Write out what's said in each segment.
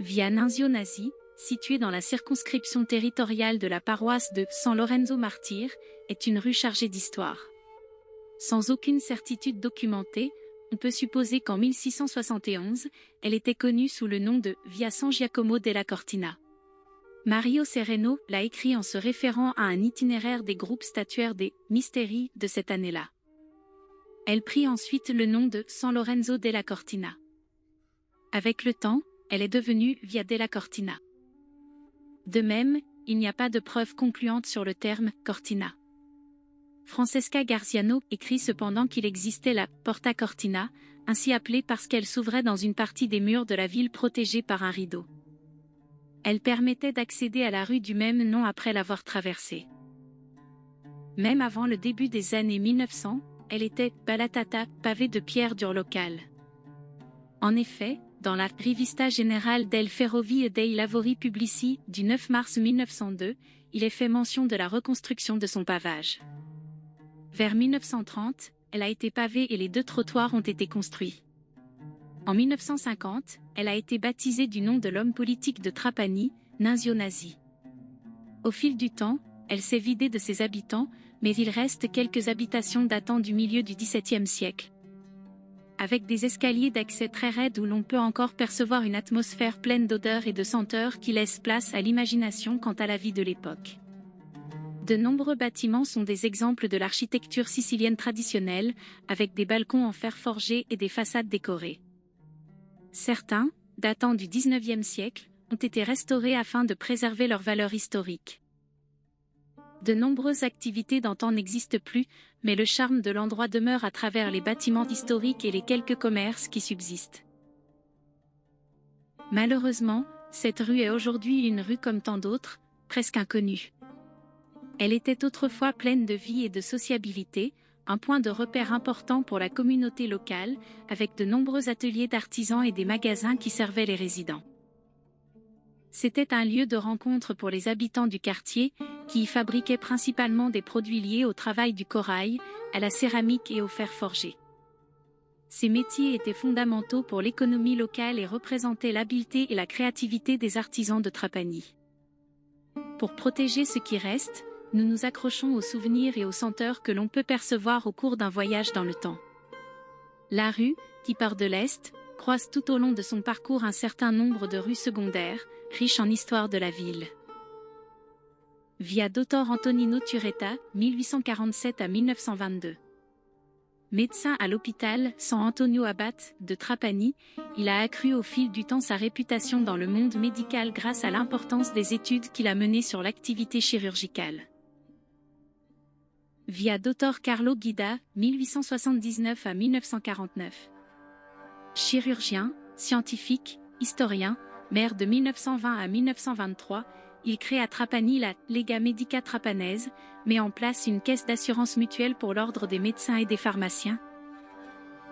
Via Nunzio Nasi, située dans la circonscription territoriale de la paroisse de San Lorenzo Martyr, est une rue chargée d'histoire. Sans aucune certitude documentée, on peut supposer qu'en 1671, elle était connue sous le nom de Via San Giacomo della Cortina. Mario Sereno l'a écrit en se référant à un itinéraire des groupes statuaires des Misteri de cette année-là. Elle prit ensuite le nom de San Lorenzo della Cortina. Avec le temps, elle est devenue Via della Cortina. De même, il n'y a pas de preuve concluante sur le terme Cortina. Francesca Garziano écrit cependant qu'il existait la Porta Cortina, ainsi appelée parce qu'elle s'ouvrait dans une partie des murs de la ville protégée par un rideau. Elle permettait d'accéder à la rue du même nom après l'avoir traversée. Même avant le début des années 1900, elle était ballatata, pavée de pierre dure locale. En effet, dans la Rivista Generale del Ferrovie e dei Lavori Pubblici du 9 mars 1902, il est fait mention de la reconstruction de son pavage. Vers 1930, elle a été pavée et les 2 trottoirs ont été construits. En 1950, elle a été baptisée du nom de l'homme politique de Trapani, Nunzio Nasi. Au fil du temps, elle s'est vidée de ses habitants, mais il reste quelques habitations datant du milieu du XVIIe siècle. Avec des escaliers d'accès très raides où l'on peut encore percevoir une atmosphère pleine d'odeurs et de senteurs qui laisse place à l'imagination quant à la vie de l'époque. De nombreux bâtiments sont des exemples de l'architecture sicilienne traditionnelle, avec des balcons en fer forgé et des façades décorées. Certains, datant du XIXe siècle, ont été restaurés afin de préserver leur valeur historique. De nombreuses activités d'antan n'existent plus, mais le charme de l'endroit demeure à travers les bâtiments historiques et les quelques commerces qui subsistent. Malheureusement, cette rue est aujourd'hui une rue comme tant d'autres, presque inconnue. Elle était autrefois pleine de vie et de sociabilité, un point de repère important pour la communauté locale, avec de nombreux ateliers d'artisans et des magasins qui servaient les résidents. C'était un lieu de rencontre pour les habitants du quartier, qui y fabriquaient principalement des produits liés au travail du corail, à la céramique et au fer forgé. Ces métiers étaient fondamentaux pour l'économie locale et représentaient l'habileté et la créativité des artisans de Trapani. Pour protéger ce qui reste, nous nous accrochons aux souvenirs et aux senteurs que l'on peut percevoir au cours d'un voyage dans le temps. La rue, qui part de l'Est, croise tout au long de son parcours un certain nombre de rues secondaires, riches en histoire de la ville. Via Dottor Antonino Turetta, 1847 à 1922. Médecin à l'hôpital San Antonio Abate de Trapani, il a accru au fil du temps sa réputation dans le monde médical grâce à l'importance des études qu'il a menées sur l'activité chirurgicale. Via Dottor Carlo Guida, 1879 à 1949. Chirurgien, scientifique, historien, maire de 1920 à 1923, il crée à Trapani la Lega Medica Trapanese, met en place une caisse d'assurance mutuelle pour l'ordre des médecins et des pharmaciens,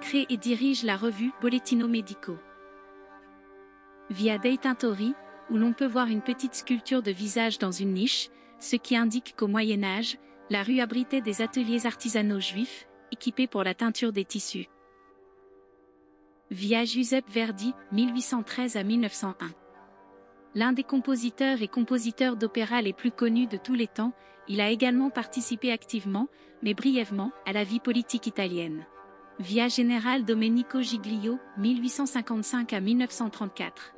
crée et dirige la revue Bollettino Medico. Via dei Tintori, où l'on peut voir une petite sculpture de visage dans une niche, ce qui indique qu'au Moyen Âge, la rue abritait des ateliers artisanaux juifs, équipés pour la teinture des tissus. Via Giuseppe Verdi, 1813 à 1901. L'un des compositeurs et compositeurs d'opéra les plus connus de tous les temps, il a également participé activement, mais brièvement, à la vie politique italienne. Via General Domenico Giglio, 1855 à 1934.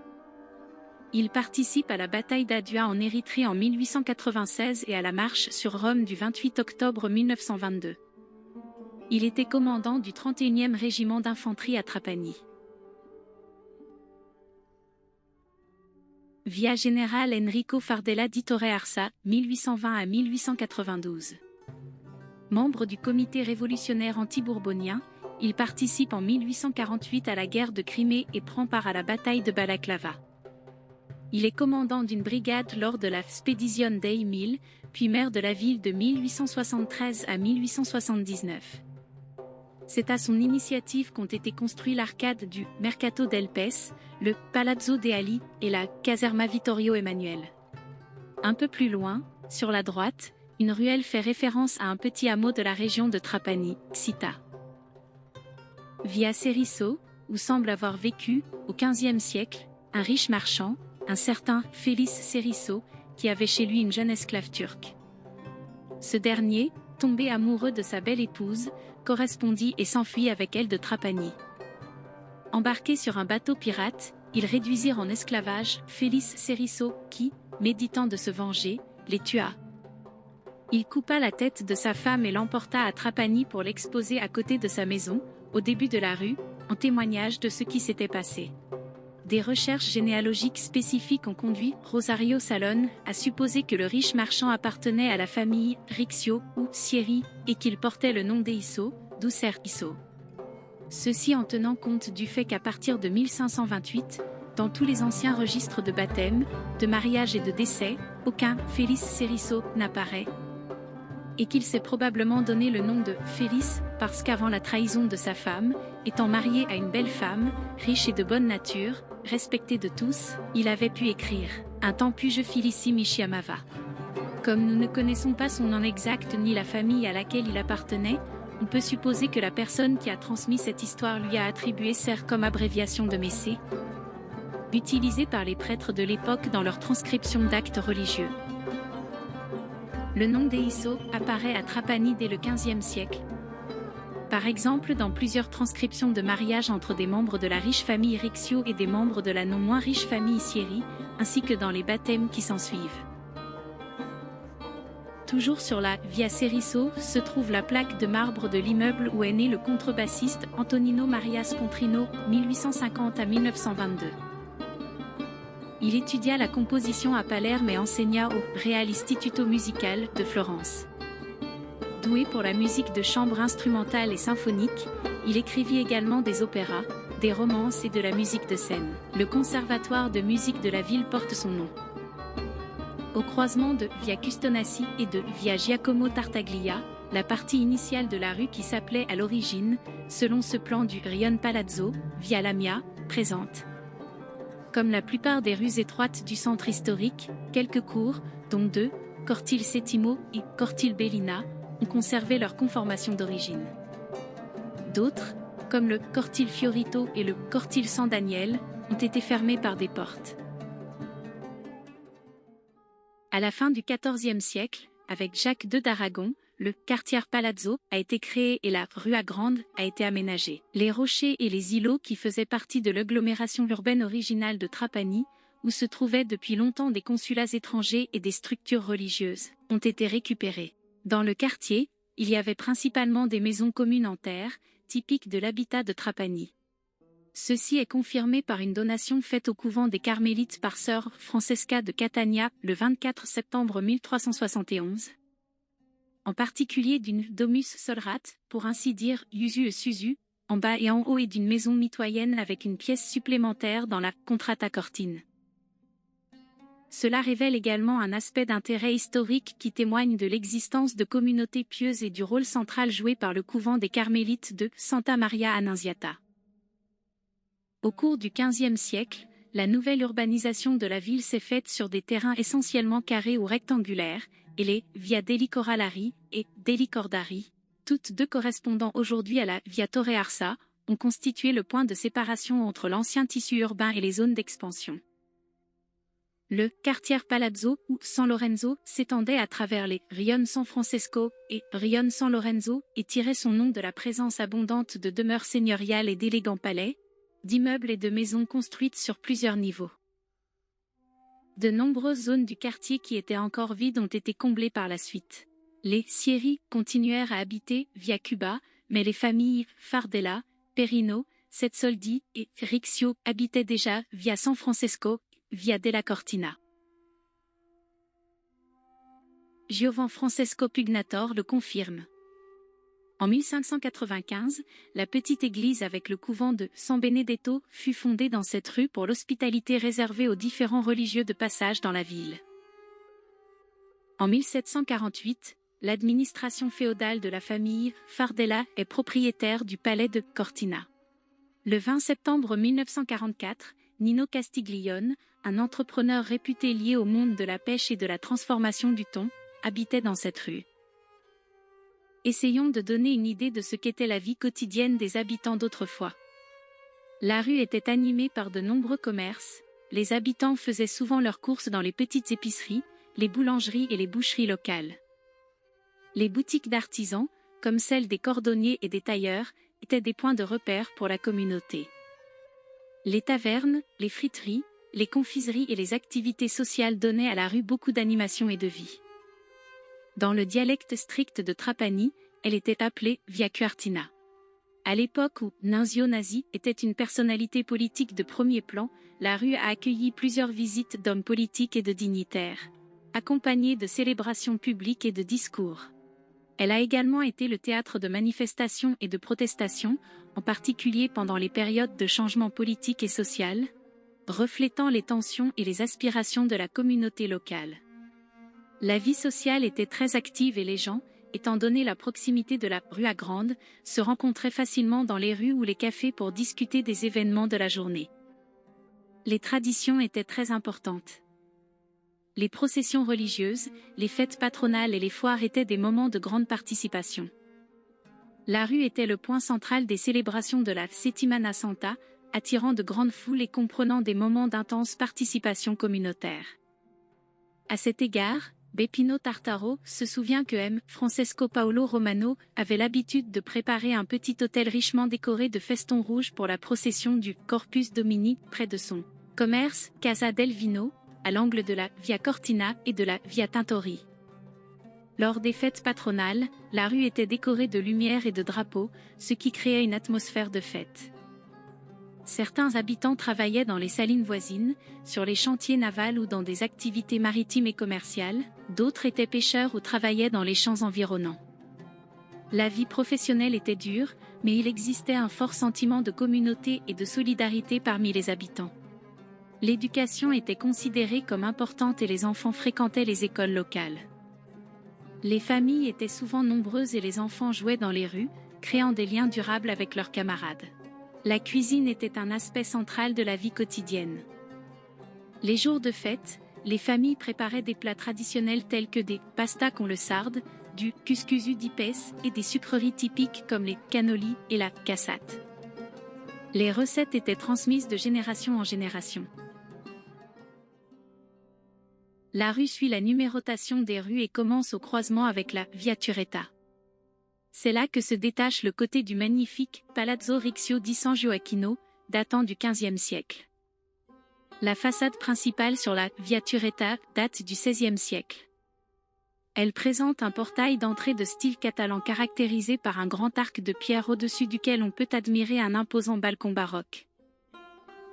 Il participe à la bataille d'Adua en Érythrée en 1896 et à la marche sur Rome du 28 octobre 1922. Il était commandant du 31e régiment d'infanterie à Trapani. Via General Enrico Fardella di Torre Arsa, 1820 à 1892. Membre du comité révolutionnaire anti-bourbonien, il participe en 1848 à la guerre de Crimée et prend part à la bataille de Balaclava. Il est commandant d'une brigade lors de la Spedizione dei Mille, puis maire de la ville de 1873 à 1879. C'est à son initiative qu'ont été construits l'arcade du Mercato del Pes, le Palazzo de Ali et la Caserma Vittorio Emanuele. Un peu plus loin, sur la droite, une ruelle fait référence à un petit hameau de la région de Trapani, Città. Via Ceriso, où semble avoir vécu, au XVe siècle, un riche marchand, un certain Félix Serisso, qui avait chez lui une jeune esclave turque. Ce dernier, tombé amoureux de sa belle épouse, correspondit et s'enfuit avec elle de Trapani. Embarqués sur un bateau pirate, ils réduisirent en esclavage Félix Serisso qui, méditant de se venger, les tua. Il coupa la tête de sa femme et l'emporta à Trapani pour l'exposer à côté de sa maison, au début de la rue, en témoignage de ce qui s'était passé. Des recherches généalogiques spécifiques ont conduit Rosario Salón à supposer que le riche marchand appartenait à la famille Riccio ou Sieri et qu'il portait le nom d'Eiso, d'où Isso. Ceci en tenant compte du fait qu'à partir de 1528, dans tous les anciens registres de baptême, de mariage et de décès, aucun Félix Serisso n'apparaît, et qu'il s'est probablement donné le nom de Félix parce qu'avant la trahison de sa femme, étant marié à une belle femme, riche et de bonne nature, respectée de tous, il avait pu écrire « Un temps puis-je Filici Michiamava ». Comme nous ne connaissons pas son nom exact ni la famille à laquelle il appartenait, on peut supposer que la personne qui a transmis cette histoire lui a attribué sert comme abréviation de Messé, utilisée par les prêtres de l'époque dans leur transcription d'actes religieux. Le nom d'Eiso apparaît à Trapani dès le XVe siècle. Par exemple dans plusieurs transcriptions de mariage entre des membres de la riche famille Riccio et des membres de la non moins riche famille Sieri, ainsi que dans les baptêmes qui s'ensuivent. Toujours sur la Via Serisso se trouve la plaque de marbre de l'immeuble où est né le contrebassiste Antonino Maria Scontrino, 1850 à 1922. Il étudia la composition à Palerme et enseigna au Real Istituto Musicale de Florence. Doué pour la musique de chambre instrumentale et symphonique, il écrivit également des opéras, des romances et de la musique de scène. Le conservatoire de musique de la ville porte son nom. Au croisement de Via Custonassi et de Via Giacomo Tartaglia, la partie initiale de la rue qui s'appelait à l'origine, selon ce plan du Rione Palazzo, Via Lamia, présente. Comme la plupart des rues étroites du centre historique, quelques cours, dont deux, Cortile Settimo et Cortile Bellina, ont conservé leur conformation d'origine. D'autres, comme le Cortile Fiorito et le Cortile San Daniel, ont été fermés par des portes. À la fin du XIVe siècle, avec Jacques II d'Aragon, le Quartier Palazzo a été créé et la Rua Grande a été aménagée. Les rochers et les îlots qui faisaient partie de l'agglomération urbaine originale de Trapani, où se trouvaient depuis longtemps des consulats étrangers et des structures religieuses, ont été récupérés. Dans le quartier, il y avait principalement des maisons communes en terre, typiques de l'habitat de Trapani. Ceci est confirmé par une donation faite au couvent des Carmélites par sœur Francesca de Catania le 24 septembre 1371. En particulier d'une domus solrat, pour ainsi dire Iusu et Susu, en bas et en haut et d'une maison mitoyenne avec une pièce supplémentaire dans la Contrata Cortine. Cela révèle également un aspect d'intérêt historique qui témoigne de l'existence de communautés pieuses et du rôle central joué par le couvent des Carmélites de Santa Maria Annunziata. Au cours du XVe siècle, la nouvelle urbanisation de la ville s'est faite sur des terrains essentiellement carrés ou rectangulaires, et les Via dei Corallari et dei Cordari, toutes deux correspondant aujourd'hui à la Via Torre Arsa, ont constitué le point de séparation entre l'ancien tissu urbain et les zones d'expansion. Le Quartier Palazzo ou San Lorenzo s'étendait à travers les Rione San Francesco et Rione San Lorenzo et tirait son nom de la présence abondante de demeures seigneuriales et d'élégants palais, d'immeubles et de maisons construites sur plusieurs niveaux. De nombreuses zones du quartier qui étaient encore vides ont été comblées par la suite. Les Sieri continuèrent à habiter via Cuba, mais les familles Fardella, Perino, Setsoldi et Riccio habitaient déjà via San Francesco, via Della Cortina. Giovan Francesco Pugnator le confirme. En 1595, la petite église avec le couvent de San Benedetto fut fondée dans cette rue pour l'hospitalité réservée aux différents religieux de passage dans la ville. En 1748, l'administration féodale de la famille Fardella est propriétaire du palais de Cortina. Le 20 septembre 1944, Nino Castiglione, un entrepreneur réputé lié au monde de la pêche et de la transformation du thon, habitait dans cette rue. Essayons de donner une idée de ce qu'était la vie quotidienne des habitants d'autrefois. La rue était animée par de nombreux commerces, les habitants faisaient souvent leurs courses dans les petites épiceries, les boulangeries et les boucheries locales. Les boutiques d'artisans, comme celles des cordonniers et des tailleurs, étaient des points de repère pour la communauté. Les tavernes, les friteries, les confiseries et les activités sociales donnaient à la rue beaucoup d'animation et de vie. Dans le dialecte strict de Trapani, elle était appelée Via Quartina. À l'époque où Nunzio Nasi était une personnalité politique de premier plan, la rue a accueilli plusieurs visites d'hommes politiques et de dignitaires, accompagnées de célébrations publiques et de discours. Elle a également été le théâtre de manifestations et de protestations, en particulier pendant les périodes de changement politique et social, reflétant les tensions et les aspirations de la communauté locale. La vie sociale était très active et les gens, étant donné la proximité de la rue à Grande, se rencontraient facilement dans les rues ou les cafés pour discuter des événements de la journée. Les traditions étaient très importantes. Les processions religieuses, les fêtes patronales et les foires étaient des moments de grande participation. La rue était le point central des célébrations de la Settimana Santa, attirant de grandes foules et comprenant des moments d'intense participation communautaire. À cet égard, Beppino Tartaro se souvient que M. Francesco Paolo Romano avait l'habitude de préparer un petit hôtel richement décoré de festons rouges pour la procession du Corpus Domini près de son commerce Casa del Vino, à l'angle de la Via Cortina et de la Via Tintori. Lors des fêtes patronales, la rue était décorée de lumières et de drapeaux, ce qui créait une atmosphère de fête. Certains habitants travaillaient dans les salines voisines, sur les chantiers navals ou dans des activités maritimes et commerciales, d'autres étaient pêcheurs ou travaillaient dans les champs environnants. La vie professionnelle était dure, mais il existait un fort sentiment de communauté et de solidarité parmi les habitants. L'éducation était considérée comme importante et les enfants fréquentaient les écoles locales. Les familles étaient souvent nombreuses et les enfants jouaient dans les rues, créant des liens durables avec leurs camarades. La cuisine était un aspect central de la vie quotidienne. Les jours de fête, les familles préparaient des plats traditionnels tels que des pastas con le sarde, du cuscuzu dipes et des sucreries typiques comme les cannoli et la cassate. Les recettes étaient transmises de génération en génération. La rue suit la numérotation des rues et commence au croisement avec la Via Tureta. C'est là que se détache le côté du magnifique Palazzo Riccio di San Gioacchino, datant du XVe siècle. La façade principale sur la Via Tureta date du XVIe siècle. Elle présente un portail d'entrée de style catalan caractérisé par un grand arc de pierre au-dessus duquel on peut admirer un imposant balcon baroque.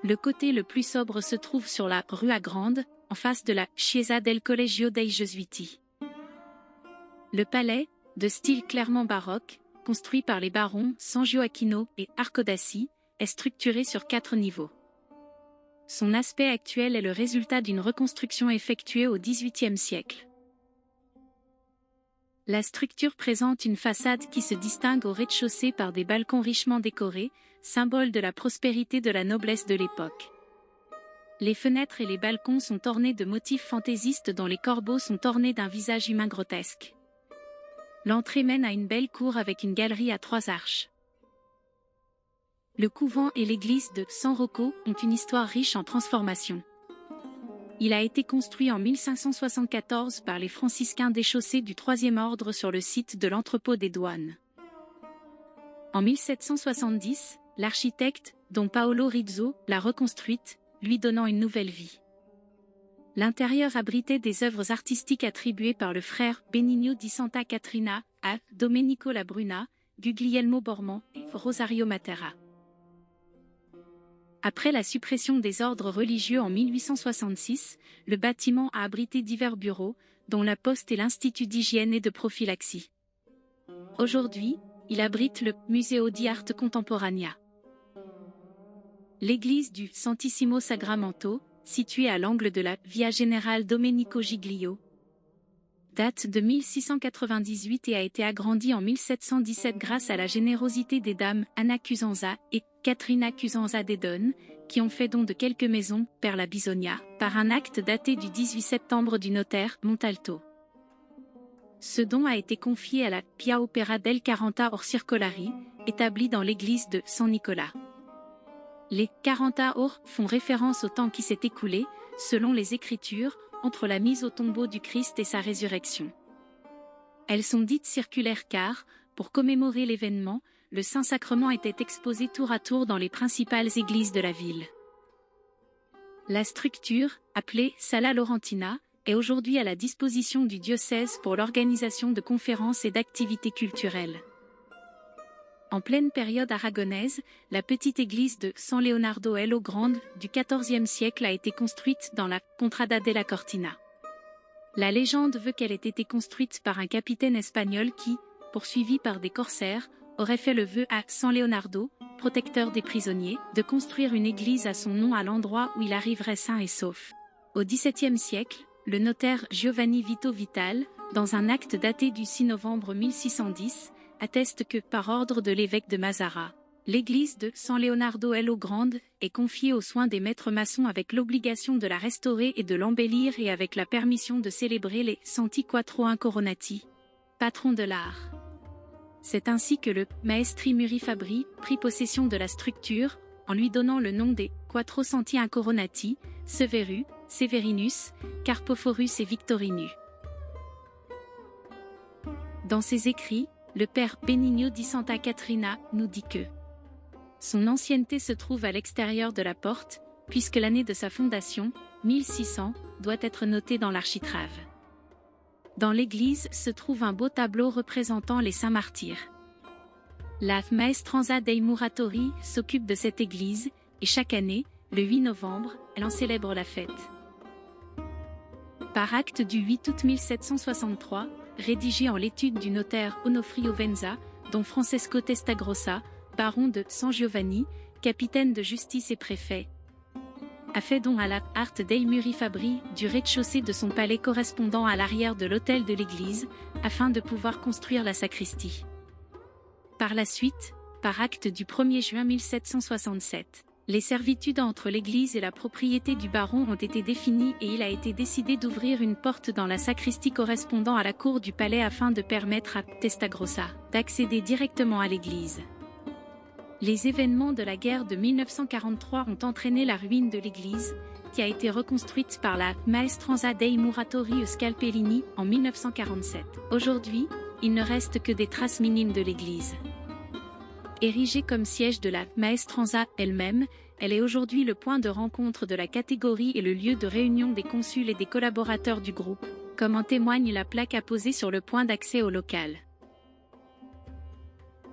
Le côté le plus sobre se trouve sur la rue à Grande, en face de la Chiesa del Collegio dei Gesuiti. Le palais, de style clairement baroque, construit par les barons San Gioacchino et Arcodassi, est structuré sur 4 niveaux. Son aspect actuel est le résultat d'une reconstruction effectuée au XVIIIe siècle. La structure présente une façade qui se distingue au rez-de-chaussée par des balcons richement décorés, symbole de la prospérité de la noblesse de l'époque. Les fenêtres et les balcons sont ornés de motifs fantaisistes dont les corbeaux sont ornés d'un visage humain grotesque. L'entrée mène à une belle cour avec une galerie à 3 arches. Le couvent et l'église de San Rocco ont une histoire riche en transformations. Il a été construit en 1574 par les franciscains déchaussés du Troisième Ordre sur le site de l'entrepôt des douanes. En 1770, l'architecte, Don Paolo Rizzo, l'a reconstruite, lui donnant une nouvelle vie. L'intérieur abritait des œuvres artistiques attribuées par le frère Benigno di Santa Catrina à Domenico La Bruna, Guglielmo Borman et Rosario Matera. Après la suppression des ordres religieux en 1866, le bâtiment a abrité divers bureaux, dont la Poste et l'Institut d'hygiène et de prophylaxie. Aujourd'hui, il abrite le Museo di Arte Contemporanea. L'église du Santissimo Sagramento, située à l'angle de la Via Generale Domenico Giglio, date de 1698 et a été agrandie en 1717 grâce à la générosité des dames Anna Cusanza et Caterina Cusanza d'Edon, qui ont fait don de quelques maisons, per la Bisogna, par un acte daté du 18 septembre du notaire Montalto. Ce don a été confié à la Pia Opera del Quaranta or Circolari, établie dans l'église de San Nicolas. Les 40 Aur font référence au temps qui s'est écoulé, selon les Écritures, entre la mise au tombeau du Christ et sa résurrection. Elles sont dites circulaires car, pour commémorer l'événement, le Saint-Sacrement était exposé tour à tour dans les principales églises de la ville. La structure, appelée Sala Laurentina, est aujourd'hui à la disposition du diocèse pour l'organisation de conférences et d'activités culturelles. En pleine période aragonaise, la petite église de San Leonardo el Grande du XIVe siècle a été construite dans la Contrada della Cortina. La légende veut qu'elle ait été construite par un capitaine espagnol qui, poursuivi par des corsaires, aurait fait le vœu à San Leonardo, protecteur des prisonniers, de construire une église à son nom à l'endroit où il arriverait sain et sauf. Au XVIIe siècle, le notaire Giovanni Vito Vital, dans un acte daté du 6 novembre 1610, atteste que, par ordre de l'évêque de Mazara, l'église de San Leonardo el Grande est confiée aux soins des maîtres maçons avec l'obligation de la restaurer et de l'embellir et avec la permission de célébrer les Santi Quattro Incoronati, patron de l'art. C'est ainsi que le Maestri Muri Fabri prit possession de la structure, en lui donnant le nom des Quattro Santi Incoronati, Severu, Severinus, Carpophorus et Victorinus. Dans ses écrits, le père Benigno di Santa Catrina nous dit que son ancienneté se trouve à l'extérieur de la porte, puisque l'année de sa fondation, 1600, doit être notée dans l'architrave. Dans l'église se trouve un beau tableau représentant les saints martyrs. La Maestranza dei Muratori s'occupe de cette église, et chaque année, le 8 novembre, elle en célèbre la fête. Par acte du 8 août 1763, rédigé en l'étude du notaire Onofrio Venza, dont Francesco Testagrossa, baron de San Giovanni, capitaine de justice et préfet, a fait don à la Arte dei Muri Fabri du rez-de-chaussée de son palais correspondant à l'arrière de l'autel de l'église, afin de pouvoir construire la sacristie. Par la suite, par acte du 1er juin 1767, les servitudes entre l'église et la propriété du baron ont été définies et il a été décidé d'ouvrir une porte dans la sacristie correspondant à la cour du palais afin de permettre à Testagrossa d'accéder directement à l'église. Les événements de la guerre de 1943 ont entraîné la ruine de l'église, qui a été reconstruite par la Maestranza dei Muratori Scalpellini en 1947. Aujourd'hui, il ne reste que des traces minimes de l'église. Érigée comme siège de la Maestranza elle-même, elle est aujourd'hui le point de rencontre de la catégorie et le lieu de réunion des consuls et des collaborateurs du groupe, comme en témoigne la plaque apposée sur le point d'accès au local.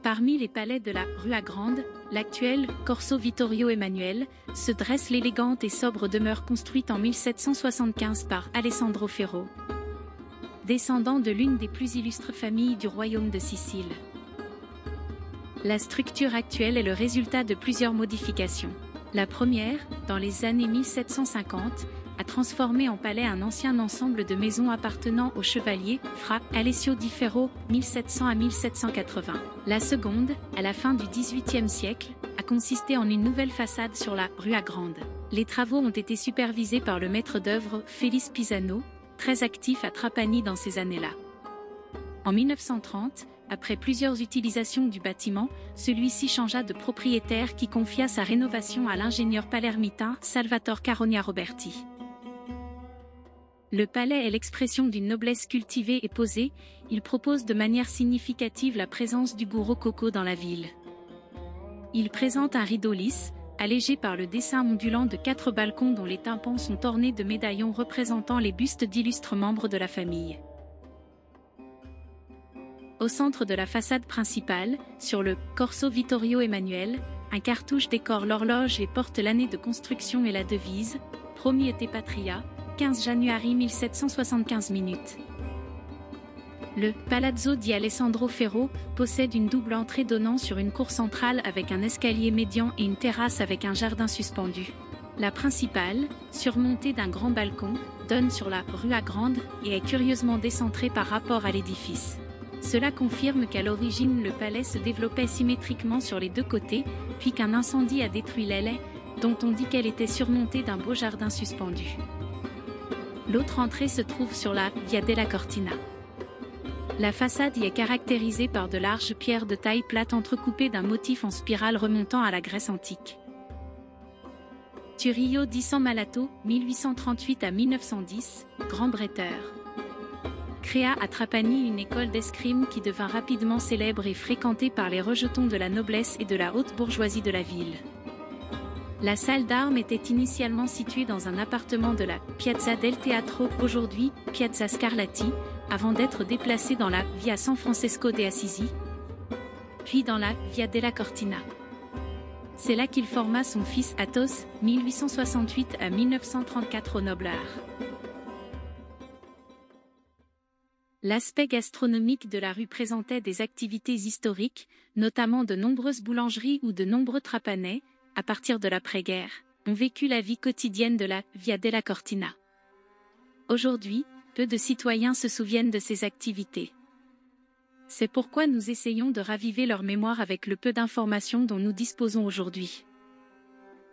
Parmi les palais de la Rua Grande, l'actuel Corso Vittorio Emanuele, se dresse l'élégante et sobre demeure construite en 1775 par Alessandro Ferro, descendant de l'une des plus illustres familles du royaume de Sicile. La structure actuelle est le résultat de plusieurs modifications. La première, dans les années 1750, a transformé en palais un ancien ensemble de maisons appartenant au chevalier Fra Alessio di Ferro, 1700 à 1780. La seconde, à la fin du XVIIIe siècle, a consisté en une nouvelle façade sur la Rua Grande. Les travaux ont été supervisés par le maître d'œuvre Félix Pisano, très actif à Trapani dans ces années-là. En 1930, après plusieurs utilisations du bâtiment, celui-ci changea de propriétaire qui confia sa rénovation à l'ingénieur palermitain Salvatore Caronia Roberti. Le palais est l'expression d'une noblesse cultivée et posée, il propose de manière significative la présence du goût rococo dans la ville. Il présente un rideau lisse, allégé par le dessin ondulant de 4 balcons dont les tympans sont ornés de médaillons représentant les bustes d'illustres membres de la famille. Au centre de la façade principale, sur le Corso Vittorio Emanuele, un cartouche décore l'horloge et porte l'année de construction et la devise « Promi et Patria », 15 Januari 1775 minutes. Le Palazzo di Alessandro Ferro possède une double entrée donnant sur une cour centrale avec un escalier médian et une terrasse avec un jardin suspendu. La principale, surmontée d'un grand balcon, donne sur la Rua Grande et est curieusement décentrée par rapport à l'édifice. Cela confirme qu'à l'origine le palais se développait symétriquement sur les deux côtés, puis qu'un incendie a détruit l'aile, dont on dit qu'elle était surmontée d'un beau jardin suspendu. L'autre entrée se trouve sur la Via della Cortina. La façade y est caractérisée par de larges pierres de taille plate entrecoupées d'un motif en spirale remontant à la Grèce antique. Turillo di San Malato, 1838 à 1910, grand bretteur. Créa à Trapani une école d'escrime qui devint rapidement célèbre et fréquentée par les rejetons de la noblesse et de la haute bourgeoisie de la ville. La salle d'armes était initialement située dans un appartement de la Piazza del Teatro, aujourd'hui Piazza Scarlatti, avant d'être déplacée dans la Via San Francesco de Assisi, puis dans la Via della Cortina. C'est là qu'il forma son fils Athos, 1868 à 1934 au noble art. L'aspect gastronomique de la rue présentait des activités historiques, notamment de nombreuses boulangeries où de nombreux trapanais, à partir de l'après-guerre, ont vécu la vie quotidienne de la Via della Cortina. Aujourd'hui, peu de citoyens se souviennent de ces activités. C'est pourquoi nous essayons de raviver leur mémoire avec le peu d'informations dont nous disposons aujourd'hui.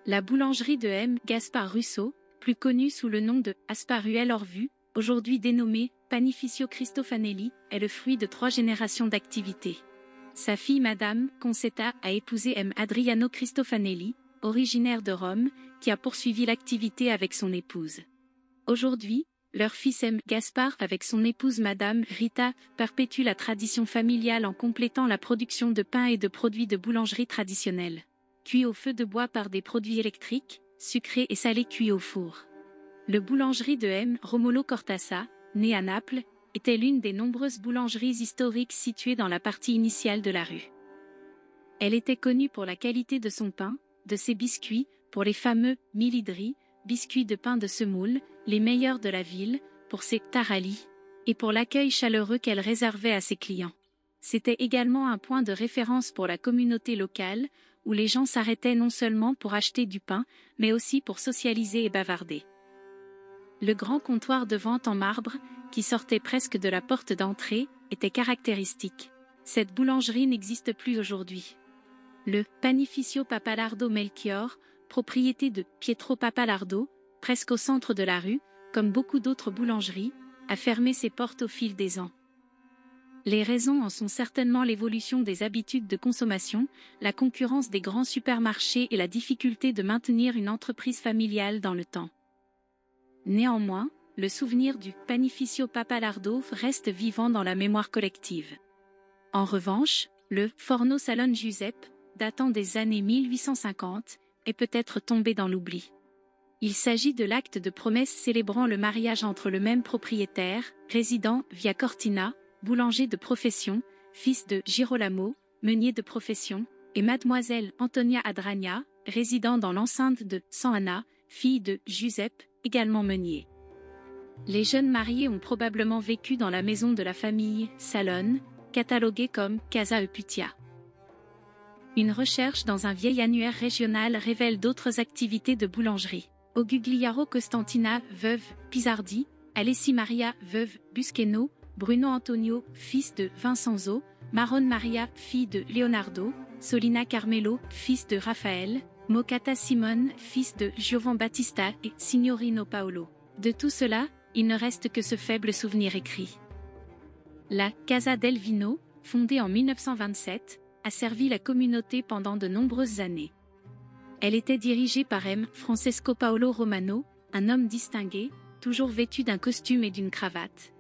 La boulangerie de M. Gaspard Russo, plus connue sous le nom de Asparuel Orvu, aujourd'hui dénommée Panificio Cristofanelli, est le fruit de 3 générations d'activité. Sa fille Madame Concetta a épousé M. Adriano Cristofanelli, originaire de Rome, qui a poursuivi l'activité avec son épouse. Aujourd'hui, leur fils M. Gaspard avec son épouse Madame Rita perpétue la tradition familiale en complétant la production de pain et de produits de boulangerie traditionnels. Cuits au feu de bois par des produits électriques, sucrés et salés cuits au four. Le boulangerie de M. Romolo Cortassa, né à Naples, était l'une des nombreuses boulangeries historiques situées dans la partie initiale de la rue. Elle était connue pour la qualité de son pain, de ses biscuits, pour les fameux milidri, biscuits de pain de semoule, les meilleurs de la ville, pour ses tarali, et pour l'accueil chaleureux qu'elle réservait à ses clients. C'était également un point de référence pour la communauté locale, où les gens s'arrêtaient non seulement pour acheter du pain, mais aussi pour socialiser et bavarder. Le grand comptoir de vente en marbre, qui sortait presque de la porte d'entrée, était caractéristique. Cette boulangerie n'existe plus aujourd'hui. Le Panificio Papalardo Melchior, propriété de Pietro Papalardo, presque au centre de la rue, comme beaucoup d'autres boulangeries, a fermé ses portes au fil des ans. Les raisons en sont certainement l'évolution des habitudes de consommation, la concurrence des grands supermarchés et la difficulté de maintenir une entreprise familiale dans le temps. Néanmoins, le souvenir du Panificio Papalardo reste vivant dans la mémoire collective. En revanche, le Forno Salon Giuseppe, datant des années 1850, est peut-être tombé dans l'oubli. Il s'agit de l'acte de promesse célébrant le mariage entre le même propriétaire, résident Via Cortina, boulanger de profession, fils de Girolamo, meunier de profession, et mademoiselle Antonia Adragna, résidant dans l'enceinte de San Anna, fille de Giuseppe, également meunier. Les jeunes mariés ont probablement vécu dans la maison de la famille Salone, cataloguée comme Casa Eputia. Une recherche dans un vieil annuaire régional révèle d'autres activités de boulangerie. Au Gugliaro Costantina, veuve Pisardi, Alessi Maria, veuve Busqueno, Bruno Antonio, fils de Vincenzo, Maron Maria, fille de Leonardo, Solina Carmelo, fils de Raphaël, Moccata Simone, fils de Giovan Battista et Signorino Paolo. De tout cela, il ne reste que ce faible souvenir écrit. La Casa del Vino, fondée en 1927, a servi la communauté pendant de nombreuses années. Elle était dirigée par M. Francesco Paolo Romano, un homme distingué, toujours vêtu d'un costume et d'une cravate,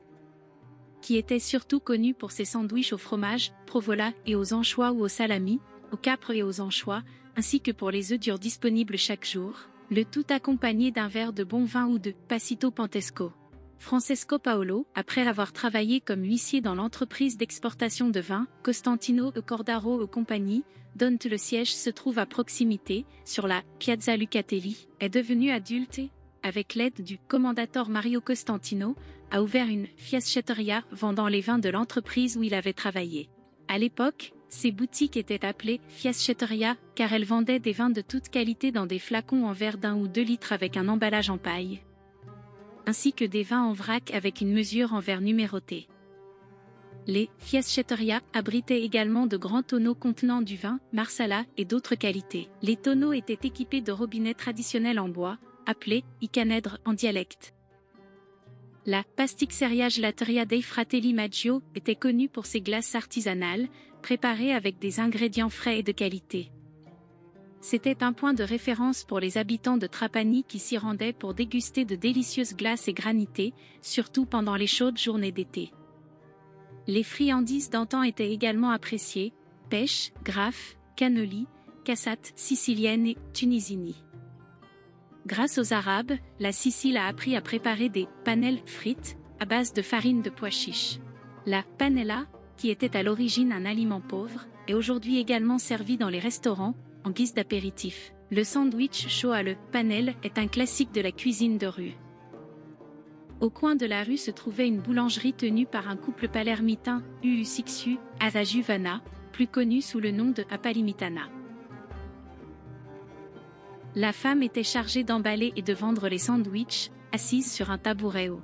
qui était surtout connu pour ses sandwichs au fromage, provola et aux anchois ou au salami, aux capres et aux anchois, ainsi que pour les œufs durs disponibles chaque jour, le tout accompagné d'un verre de bon vin ou de Passito Pantesco. Francesco Paolo, après avoir travaillé comme huissier dans l'entreprise d'exportation de vin, Costantino e Cordaro et compagnie, dont le siège se trouve à proximité, sur la Piazza Lucatelli, est devenu adulte et, avec l'aide du commendator Mario Costantino, a ouvert une fiaschetteria vendant les vins de l'entreprise où il avait travaillé. À l'époque, ces boutiques étaient appelées fiaschetteria car elles vendaient des vins de toute qualité dans des flacons en verre d'1 ou 2 litres avec un emballage en paille, ainsi que des vins en vrac avec une mesure en verre numéroté. Les fiaschetteria abritaient également de grands tonneaux contenant du vin, marsala et d'autres qualités. Les tonneaux étaient équipés de robinets traditionnels en bois, appelés icanèdres en dialecte. La pasticceria gelateria dei Fratelli Maggio était connue pour ses glaces artisanales, préparées avec des ingrédients frais et de qualité. C'était un point de référence pour les habitants de Trapani qui s'y rendaient pour déguster de délicieuses glaces et granités, surtout pendant les chaudes journées d'été. Les friandises d'antan étaient également appréciées, pêche, graphe, cannoli, cassates siciliennes et tunisini. Grâce aux Arabes, la Sicile a appris à préparer des panelles frites à base de farine de pois chiches. La panella, qui était à l'origine un aliment pauvre, est aujourd'hui également servie dans les restaurants, en guise d'apéritif. Le sandwich chaud à le panel est un classique de la cuisine de rue. Au coin de la rue se trouvait une boulangerie tenue par un couple palermitain, Uusixu, Azajuvana, plus connu sous le nom de Apalimitana. La femme était chargée d'emballer et de vendre les sandwichs, assise sur un tabouret haut.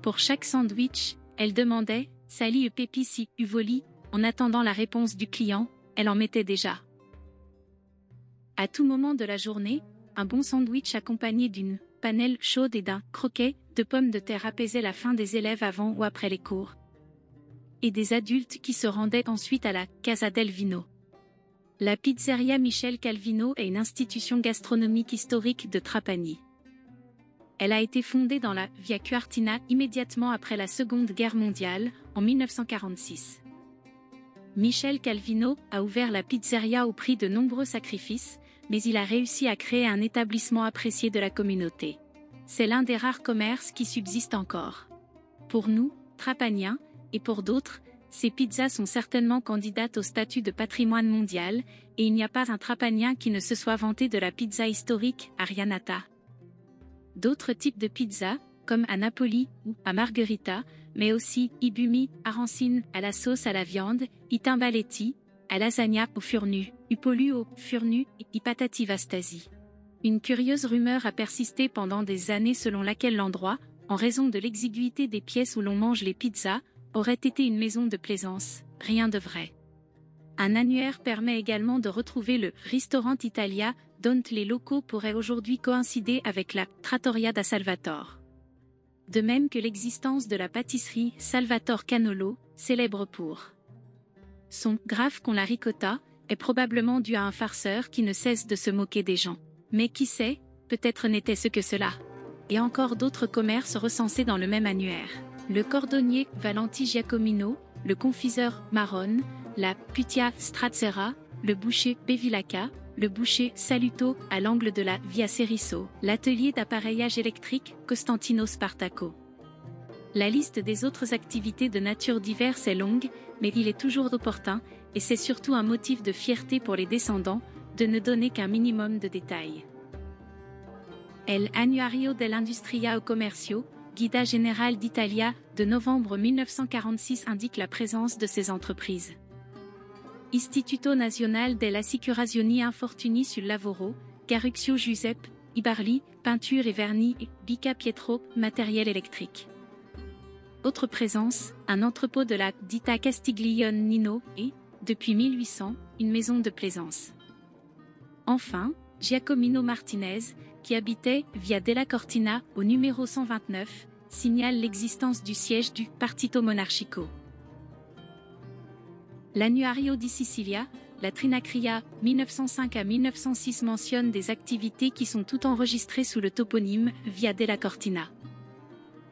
Pour chaque sandwich, elle demandait « Sali pepici uvoli ?» En attendant la réponse du client, elle en mettait déjà. À tout moment de la journée, un bon sandwich accompagné d'une panelle chaude et d'un croquet de pommes de terre apaisait la faim des élèves avant ou après les cours. Et des adultes qui se rendaient ensuite à la Casa del Vino. La pizzeria Michel Calvino est une institution gastronomique historique de Trapani. Elle a été fondée dans la Via Quartina immédiatement après la Seconde Guerre mondiale, en 1946. Michel Calvino a ouvert la pizzeria au prix de nombreux sacrifices, mais il a réussi à créer un établissement apprécié de la communauté. C'est l'un des rares commerces qui subsistent encore. Pour nous, Trapaniens, et pour d'autres, ces pizzas sont certainement candidates au statut de patrimoine mondial, et il n'y a pas un Trapanien qui ne se soit vanté de la pizza historique Arianata. D'autres types de pizzas, comme à Napoli ou à Margherita, mais aussi ibumi, arancine à la sauce à la viande, itimbaletti, à lasagna au furnu, upolu au furnu et patati vastasi. Une curieuse rumeur a persisté pendant des années selon laquelle l'endroit, en raison de l'exiguïté des pièces où l'on mange les pizzas, aurait été une maison de plaisance, rien de vrai. Un annuaire permet également de retrouver le Ristorant Italia, dont les locaux pourraient aujourd'hui coïncider avec la Trattoria da Salvatore. De même que l'existence de la pâtisserie Salvatore Canolo, célèbre pour son grave con la ricotta, est probablement dû à un farceur qui ne cesse de se moquer des gens. Mais qui sait, peut-être n'était-ce que cela. Et encore d'autres commerces recensés dans le même annuaire. Le cordonnier Valenti Giacomino, le confiseur Marron, la Putia Strazzera, le boucher Bevilacca, le boucher Saluto à l'angle de la Via Ceriso, l'atelier d'appareillage électrique Costantino Spartaco. La liste des autres activités de nature diverse est longue, mais il est toujours opportun, et c'est surtout un motif de fierté pour les descendants, de ne donner qu'un minimum de détails. El Annuario dell'Industria o Commercio, Guida Generale d'Italia, de novembre 1946 indique la présence de ces entreprises. Istituto Nazionale dell'Assicurazioni Infortuni sul Lavoro, Garuccio Giuseppe, Ibarli, peinture et vernis et Bica Pietro, matériel électrique. Autre présence, un entrepôt de la Ditta Castiglione Nino et, depuis 1800, une maison de plaisance. Enfin, Giacomino Martinez, qui habitait Via della Cortina au numéro 129, signale l'existence du siège du Partito Monarchico. L'Annuario di Sicilia, la Trinacria, 1905 à 1906 mentionne des activités qui sont toutes enregistrées sous le toponyme Via della Cortina.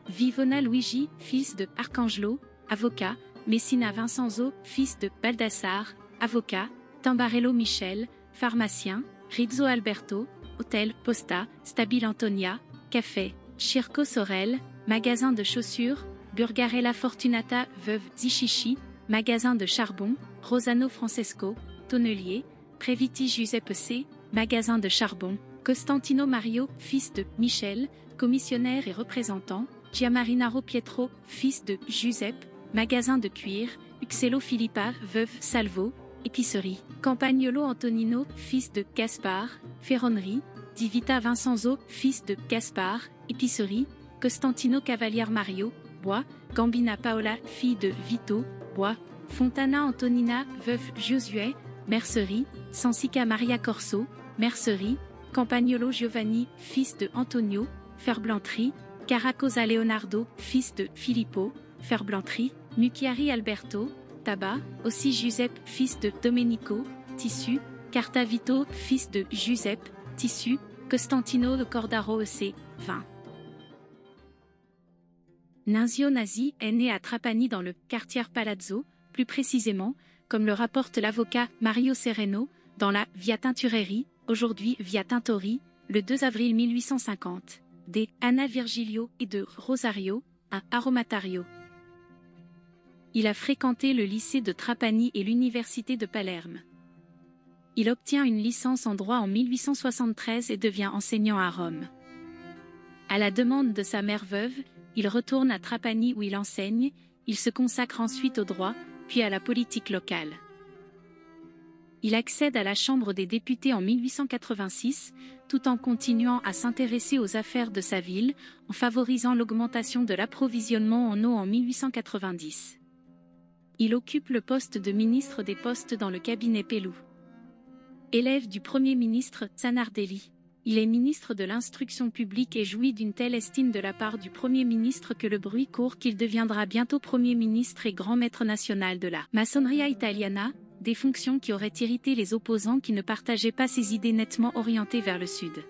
Vivona Luigi, fils de Arcangelo, avocat, Messina Vincenzo, fils de Baldassare, avocat, Tambarello Michel, pharmacien, Rizzo Alberto, hôtel Posta, Stabile Antonia, café, Circo Sorel, magasin de chaussures, Burgarella Fortunata, veuve Zichichi, magasin de charbon, Rosano Francesco, tonnelier, Previti Giuseppe C, magasin de charbon, Costantino Mario, fils de Michel, commissionnaire et représentant, Giamarinaro Pietro, fils de Giuseppe, magasin de cuir, Uxello Filippa, veuve Salvo, épicerie, Campagnolo Antonino, fils de Gaspard, ferronnerie, Di Vita Vincenzo, fils de Gaspard, épicerie, Costantino Cavalier Mario, bois, Gambina Paola, fille de Vito, bois, Fontana Antonina, veuve Josué, mercerie, Sansica Maria Corso, mercerie, Campagnolo Giovanni, fils de Antonio, ferblanterie, Caracosa Leonardo, fils de Filippo, ferblanterie, Mucchiari Alberto, tabac, aussi Giuseppe, fils de Domenico, tissu, Carta Vito, fils de Giuseppe, tissu, Costantino de Cordaro EC, 20. Nunzio Nasi est né à Trapani dans le quartier Palazzo, plus précisément, comme le rapporte l'avocat Mario Sereno, dans la Via Tintureri, aujourd'hui Via Tintori, le 2 avril 1850, des Anna Virgilio et de Rosario, à Aromatario. Il a fréquenté le lycée de Trapani et l'université de Palerme. Il obtient une licence en droit en 1873 et devient enseignant à Rome. À la demande de sa mère veuve, il retourne à Trapani où il enseigne, il se consacre ensuite au droit, puis à la politique locale. Il accède à la Chambre des députés en 1886, tout en continuant à s'intéresser aux affaires de sa ville, en favorisant l'augmentation de l'approvisionnement en eau en 1890. Il occupe le poste de ministre des Postes dans le cabinet Pelloux. Élève du Premier ministre Zanardelli, il est ministre de l'Instruction publique et jouit d'une telle estime de la part du Premier ministre que le bruit court qu'il deviendra bientôt Premier ministre et grand maître national de la Massoneria Italiana, des fonctions qui auraient irrité les opposants qui ne partageaient pas ses idées nettement orientées vers le sud.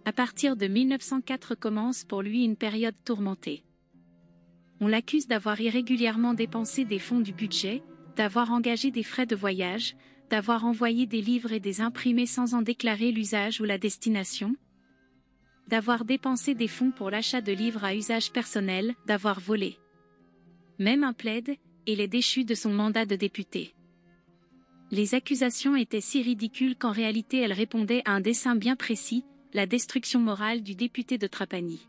À partir de 1904 commence pour lui une période tourmentée. On l'accuse d'avoir irrégulièrement dépensé des fonds du budget, d'avoir engagé des frais de voyage, d'avoir envoyé des livres et des imprimés sans en déclarer l'usage ou la destination, d'avoir dépensé des fonds pour l'achat de livres à usage personnel, d'avoir volé. Même un plaide, et il est déchu de son mandat de député. Les accusations étaient si ridicules qu'en réalité elles répondaient à un dessein bien précis, la destruction morale du député de Trapani.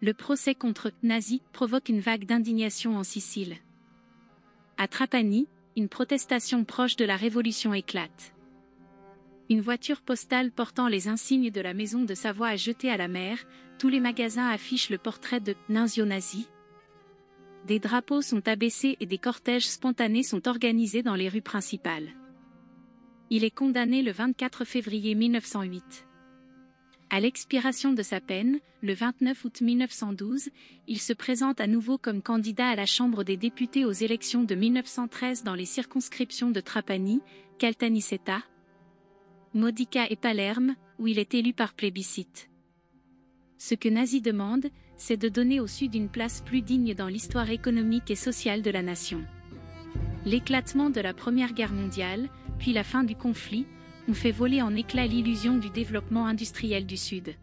Le procès contre Nasi provoque une vague d'indignation en Sicile. À Trapani, une protestation proche de la Révolution éclate. Une voiture postale portant les insignes de la maison de Savoie est jetée à la mer, tous les magasins affichent le portrait de Nunzio Nasi. Des drapeaux sont abaissés et des cortèges spontanés sont organisés dans les rues principales. Il est condamné le 24 février 1908. À l'expiration de sa peine, le 29 août 1912, il se présente à nouveau comme candidat à la Chambre des députés aux élections de 1913 dans les circonscriptions de Trapani, Caltanissetta, Modica et Palerme, où il est élu par plébiscite. Ce que Nasi demande, c'est de donner au Sud une place plus digne dans l'histoire économique et sociale de la nation. L'éclatement de la Première Guerre mondiale, puis la fin du conflit, ont fait voler en éclats l'illusion du développement industriel du Sud.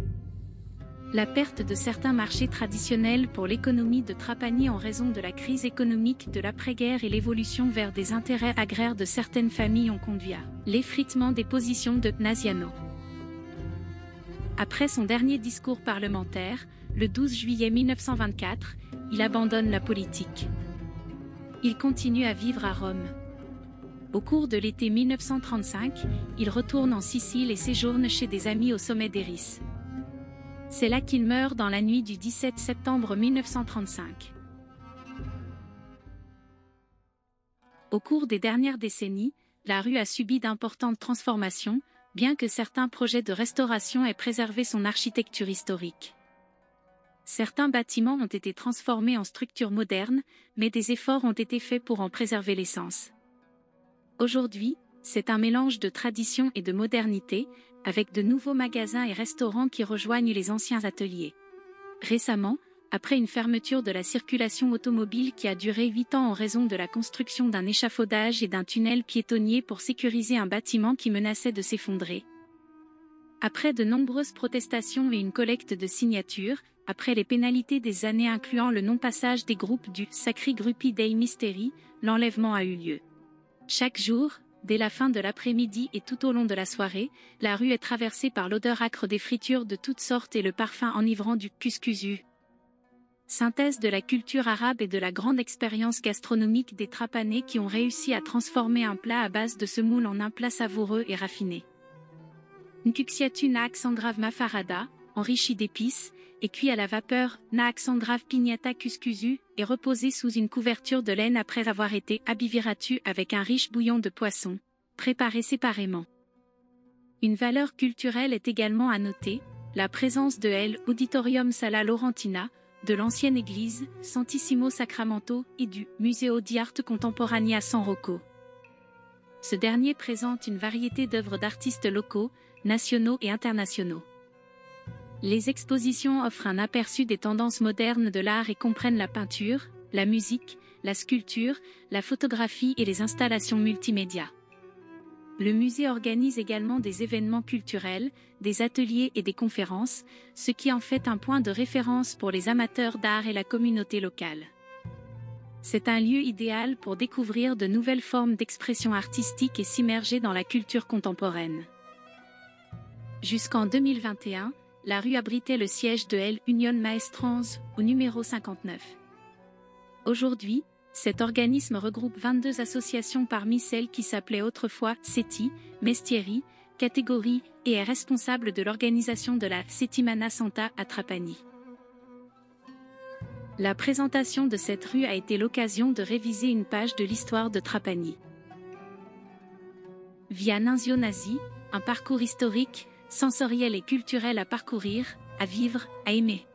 La perte de certains marchés traditionnels pour l'économie de Trapani en raison de la crise économique de l'après-guerre et l'évolution vers des intérêts agraires de certaines familles ont conduit à l'effritement des positions de Nasiano. Après son dernier discours parlementaire, le 12 juillet 1924, il abandonne la politique. Il continue à vivre à Rome. Au cours de l'été 1935, il retourne en Sicile et séjourne chez des amis au sommet d'Eris. C'est là qu'il meurt dans la nuit du 17 septembre 1935. Au cours des dernières décennies, la rue a subi d'importantes transformations, bien que certains projets de restauration aient préservé son architecture historique. Certains bâtiments ont été transformés en structures modernes, mais des efforts ont été faits pour en préserver l'essence. Aujourd'hui, c'est un mélange de tradition et de modernité, avec de nouveaux magasins et restaurants qui rejoignent les anciens ateliers. Récemment, après une fermeture de la circulation automobile qui a duré 8 ans en raison de la construction d'un échafaudage et d'un tunnel piétonnier pour sécuriser un bâtiment qui menaçait de s'effondrer. Après de nombreuses protestations et une collecte de signatures, après les pénalités des années incluant le non-passage des groupes du Sacri Gruppi dei Misteri, l'enlèvement a eu lieu. Chaque jour, dès la fin de l'après-midi et tout au long de la soirée, la rue est traversée par l'odeur âcre des fritures de toutes sortes et le parfum enivrant du couscousu. Synthèse de la culture arabe et de la grande expérience gastronomique des Trapanais qui ont réussi à transformer un plat à base de semoule en un plat savoureux et raffiné. Nkuxiatu Naak Sangrave Mafarada, enrichi d'épices, et cuit à la vapeur, Naak Sangrave Pignata Cuscuzu, est reposé sous une couverture de laine après avoir été abiviratu avec un riche bouillon de poisson, préparé séparément. Une valeur culturelle est également à noter, la présence de l'Auditorium Sala Laurentina, de l'ancienne église, Santissimo Sacramento, et du Museo di Arte Contemporanea San Rocco. Ce dernier présente une variété d'œuvres d'artistes locaux, nationaux et internationaux. Les expositions offrent un aperçu des tendances modernes de l'art et comprennent la peinture, la musique, la sculpture, la photographie et les installations multimédia. Le musée organise également des événements culturels, des ateliers et des conférences, ce qui en fait un point de référence pour les amateurs d'art et la communauté locale. C'est un lieu idéal pour découvrir de nouvelles formes d'expression artistique et s'immerger dans la culture contemporaine. Jusqu'en 2021, la rue abritait le siège de El Union Maestrans, au numéro 59. Aujourd'hui, cet organisme regroupe 22 associations parmi celles qui s'appelaient autrefois SETI, Mestieri, catégorie et est responsable de l'organisation de la Settimana Santa à Trapani. La présentation de cette rue a été l'occasion de réviser une page de l'histoire de Trapani. Via Nunzio Nasi, un parcours historique, sensoriel et culturel à parcourir, à vivre, à aimer.